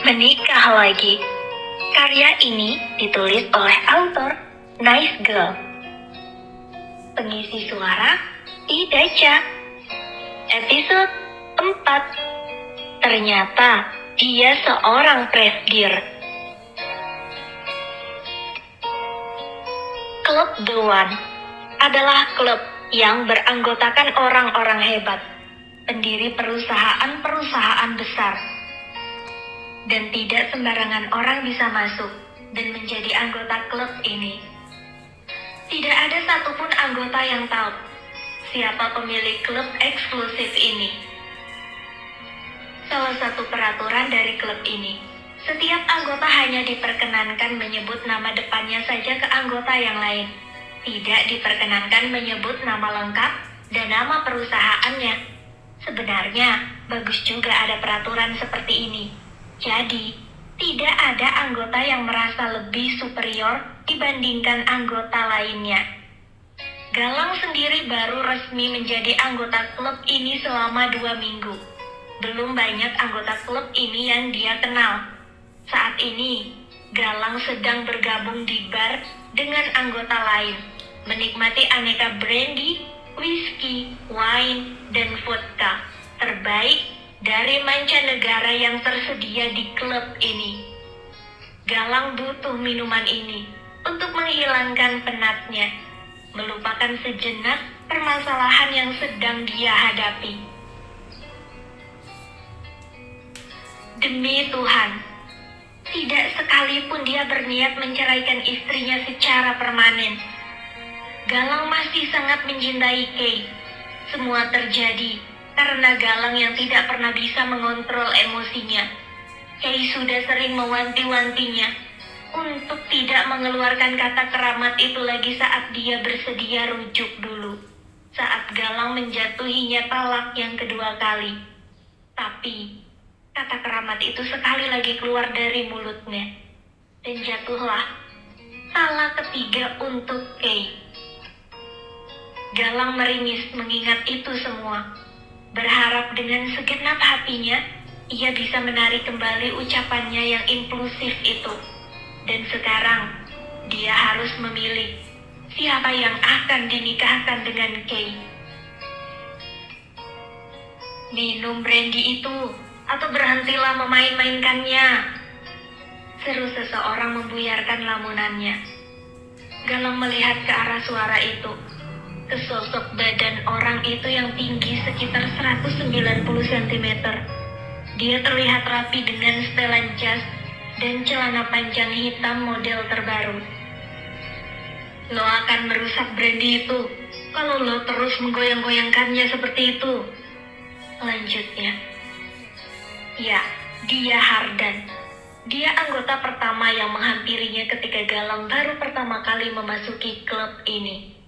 Menikah lagi. Karya ini ditulis oleh autor Nice Girl. Pengisi suara Idaca. Episode 4. Ternyata dia seorang pressgear. Klub The One adalah klub yang beranggotakan orang-orang hebat, pendiri perusahaan-perusahaan besar. Dan tidak sembarangan orang bisa masuk dan menjadi anggota klub ini. Tidak ada satupun anggota yang tahu siapa pemilik klub eksklusif ini. Salah satu peraturan dari klub ini, setiap anggota hanya diperkenankan menyebut nama depannya saja ke anggota yang lain. Tidak diperkenankan menyebut nama lengkap dan nama perusahaannya. Sebenarnya, bagus juga ada peraturan seperti ini. Jadi, tidak ada anggota yang merasa lebih superior dibandingkan anggota lainnya. Galang sendiri baru resmi menjadi anggota klub ini selama 2 minggu. Belum banyak anggota klub ini yang dia kenal. Saat ini, Galang sedang bergabung di bar dengan anggota lain, menikmati aneka brandy, whisky, wine, dan vodka terbaik dari mancanegara yang tersedia di klub ini. Galang butuh minuman ini untuk menghilangkan penatnya, melupakan sejenak permasalahan yang sedang dia hadapi. Demi Tuhan, tidak sekalipun dia berniat menceraikan istrinya secara permanen. Galang masih sangat mencintai Kay. Semua terjadi karena Galang yang tidak pernah bisa mengontrol emosinya. Kay sudah sering mewanti-wantinya untuk tidak mengeluarkan kata keramat itu lagi saat dia bersedia rujuk dulu, saat Galang menjatuhinya talak yang kedua kali. Tapi kata keramat itu sekali lagi keluar dari mulutnya, dan jatuhlah talak ketiga untuk Kay. Galang meringis mengingat itu semua, berharap dengan segenap hatinya ia bisa menarik kembali ucapannya yang impulsif itu. Dan sekarang dia harus memilih siapa yang akan dinikahkan dengan Kay. Minum brandy itu atau berhentilah memain-mainkannya, seru seseorang membuyarkan lamunannya. Galang melihat ke arah suara itu, ke sosok badan orang itu yang tinggi sekitar 190 cm. Dia terlihat rapi dengan setelan jas dan celana panjang hitam model terbaru. Lo akan merusak brandy itu kalau lo terus menggoyang-goyangkannya seperti itu, lanjutnya. Ya, dia Hardan. Dia anggota pertama yang menghampirinya ketika Galang baru pertama kali memasuki klub ini.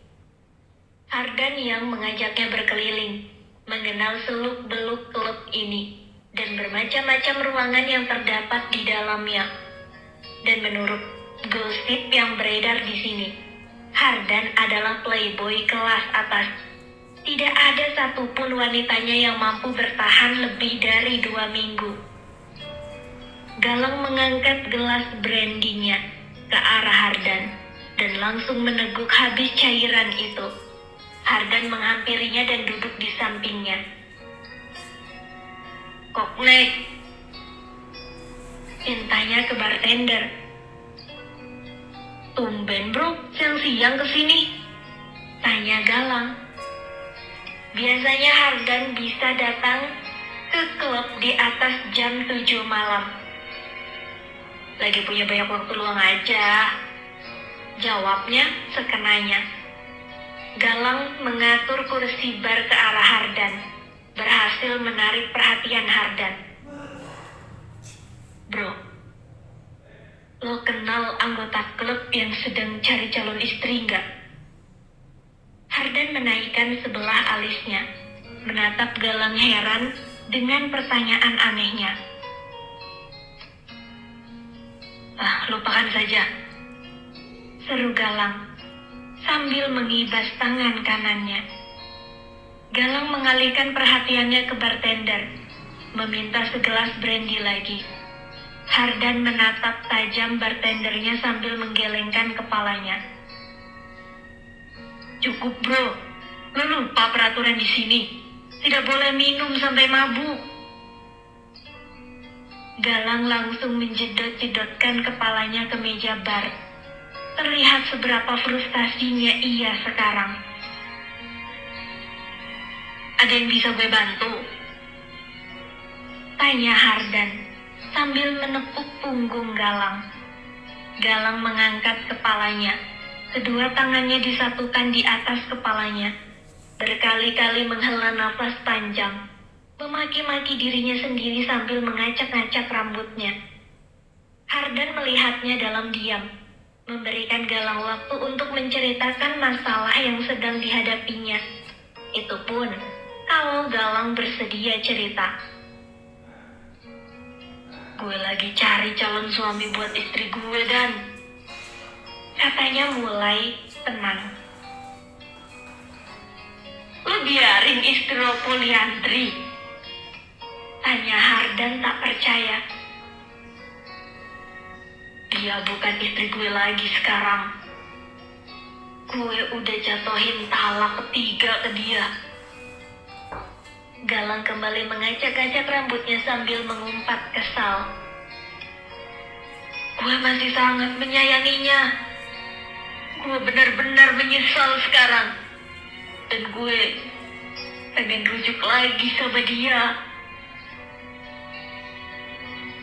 Hardan yang mengajaknya berkeliling, mengenal seluk-beluk klub ini, dan bermacam-macam ruangan yang terdapat di dalamnya. Dan menurut gosip yang beredar di sini, Hardan adalah playboy kelas atas. Tidak ada satupun wanitanya yang mampu bertahan lebih dari 2 minggu. Galang mengangkat gelas brandy-nya ke arah Hardan dan langsung meneguk habis cairan itu. Hardan menghampirinya dan duduk di sampingnya. Koknek, intanya ke bartender. Tumben bro, siang-siang kesini, tanya Galang. Biasanya Hardan bisa datang ke klub di atas jam 7 malam. Lagi punya banyak waktu luang aja, jawabnya sekenanya. Galang mengatur kursi bar ke arah Hardan, berhasil menarik perhatian Hardan. Bro, lo kenal anggota klub yang sedang cari calon istri nggak? Hardan menaikkan sebelah alisnya, menatap Galang heran dengan pertanyaan anehnya. Lupakan saja, seru Galang sambil mengibas tangan kanannya. Galang mengalihkan perhatiannya ke bartender, meminta segelas brandy lagi. Hardan menatap tajam bartendernya sambil menggelengkan kepalanya. Cukup bro, lo lupa peraturan di sini. Tidak boleh minum sampai mabuk. Galang langsung menjedot-jedotkan kepalanya ke meja bar. Terlihat seberapa frustasinya ia sekarang. Ada yang bisa gue bantu? Tanya Hardan sambil menepuk punggung Galang. Galang mengangkat kepalanya. Kedua tangannya disatukan di atas kepalanya. Berkali-kali menghela nafas panjang. Memaki-maki dirinya sendiri sambil mengacak-ngacak rambutnya. Hardan melihatnya dalam diam. Memberikan Galang waktu untuk menceritakan masalah yang sedang dihadapinya. Itu pun kalau Galang bersedia cerita. Gue lagi cari calon suami buat istri gue Dan. Katanya mulai tenang. Lo biarin istri lo poliandri? Tanya Hardan tak percaya. Dia bukan istri gue lagi sekarang. Gue udah jatuhin talak ketiga ke dia. Galang kembali mengacak-acak rambutnya sambil mengumpat kesal. Gue masih sangat menyayanginya. Gue benar-benar menyesal sekarang. Dan gue pengen rujuk lagi sama dia.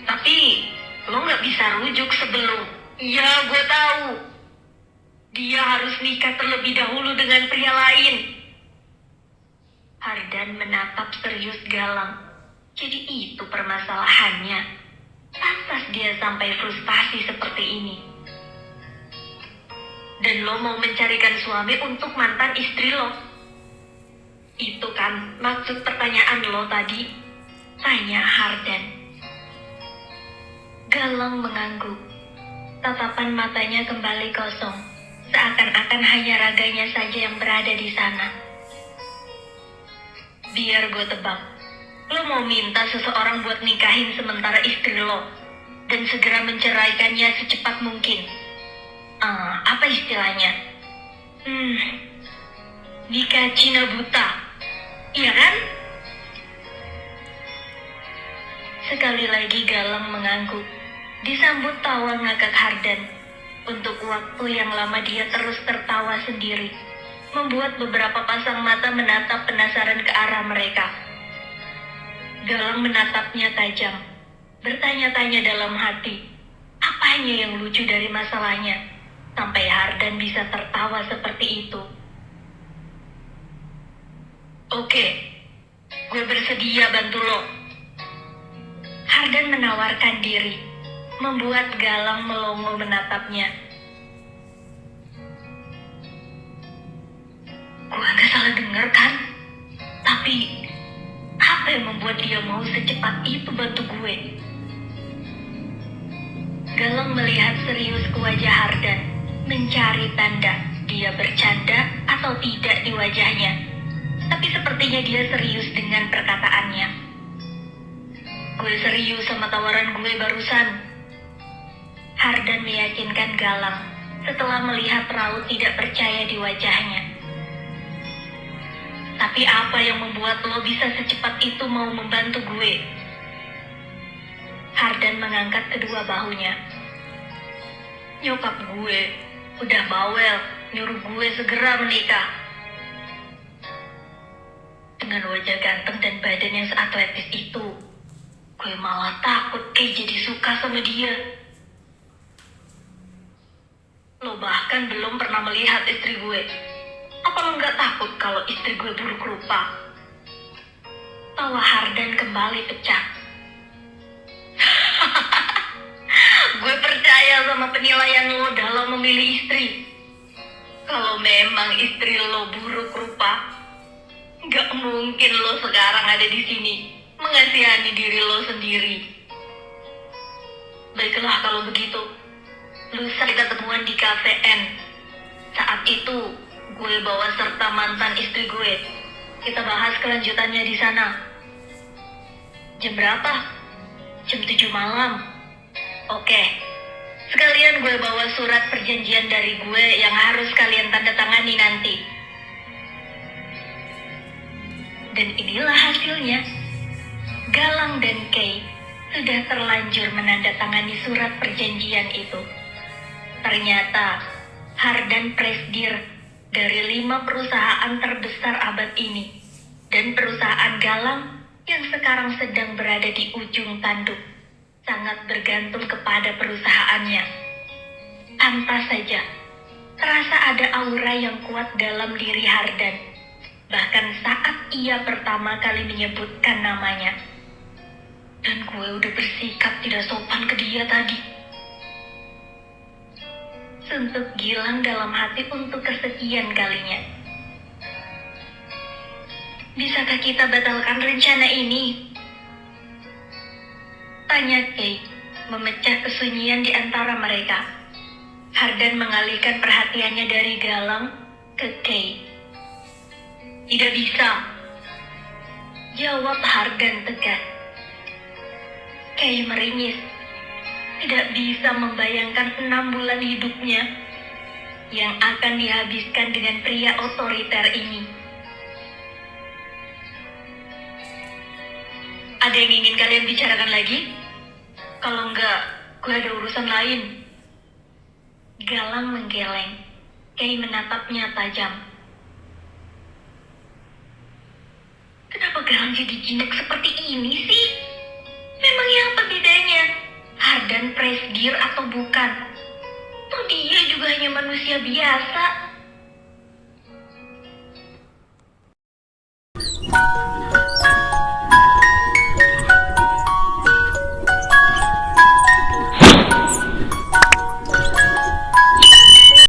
Tapi lo gak bisa rujuk sebelum. Ya gue tahu. Dia harus nikah terlebih dahulu dengan pria lain. Hardan menatap serius Galang. Jadi itu permasalahannya. Pantas dia sampai frustasi seperti ini. Dan lo mau mencarikan suami untuk mantan istri lo? Itu kan maksud pertanyaan lo tadi? Tanya Hardan. Galang mengangguk. Tatapan matanya kembali kosong. Seakan-akan hanya raganya saja yang berada di sana. Biar gue tebak, lo mau minta seseorang buat nikahin sementara istri lo dan segera menceraikannya secepat mungkin. Apa istilahnya? Nikah Cina buta, iya kan? Sekali lagi Galang mengangguk, disambut tawa ngakak Hardan. Untuk waktu yang lama dia terus tertawa sendiri. Membuat beberapa pasang mata menatap penasaran ke arah mereka. Galang menatapnya tajam, bertanya-tanya dalam hati, apanya yang lucu dari masalahnya, sampai Hardan bisa tertawa seperti itu. Oke, gue bersedia bantu lo. Hardan menawarkan diri, membuat Galang melongo menatapnya. Gue gak salah dengar kan? Tapi apa yang membuat dia mau secepat itu bantu gue? Galang melihat serius ke wajah Hardan, mencari tanda dia bercanda atau tidak di wajahnya. Tapi sepertinya dia serius dengan perkataannya. Gue serius sama tawaran gue barusan. Hardan meyakinkan Galang setelah melihat raut tidak percaya di wajahnya. Tapi apa yang membuat lo bisa secepat itu mau membantu gue? Hardan mengangkat kedua bahunya. Nyokap gue udah bawel nyuruh gue segera menikah. Dengan wajah ganteng dan badan yang seatletis itu, gue malah takut jadi suka sama dia. Lo bahkan belum pernah melihat istri gue. Apa lo gak takut kalau istri gue buruk rupa? Tawa Hardan kembali pecah. Gue percaya sama penilaian lo dalam memilih istri. Kalau memang istri lo buruk rupa, gak mungkin lo sekarang ada di sini mengasihani diri lo sendiri. Baiklah kalau begitu, lusa kita ketemuan di Cafe N. Saat itu gue bawa serta mantan istri gue. Kita bahas kelanjutannya di sana. Jam berapa? Jam 7 malam. Oke, sekalian gue bawa surat perjanjian dari gue yang harus kalian tanda tangani nanti. Dan inilah hasilnya. Galang dan Kay sudah terlanjur menandatangani surat perjanjian itu. Ternyata Hardan Presdir dari 5 perusahaan terbesar abad ini dan perusahaan Galang yang sekarang sedang berada di ujung tanduk sangat bergantung kepada perusahaannya. Pantas saja, terasa ada aura yang kuat dalam diri Hardan, bahkan saat ia pertama kali menyebutkan namanya. Dan gue udah bersikap tidak sopan ke dia tadi. Suntuk Gilang dalam hati untuk kesekian kalinya. Bisakah kita batalkan rencana ini? Tanya Kay, memecah kesunyian di antara mereka. Hardan mengalihkan perhatiannya dari Galang ke Kay. Tidak bisa, jawab Hardan tegas. Kay meringis. Tidak bisa membayangkan 6 bulan hidupnya yang akan dihabiskan dengan pria otoriter ini. Ada yang ingin kalian bicarakan lagi? Kalau enggak, gue ada urusan lain. Galang menggeleng. Kay menatapnya tajam. Kenapa Galang jadi jinak seperti ini sih? Memangnya apa bedanya? Hardan Presdir atau bukan? Toh dia juga hanya manusia biasa.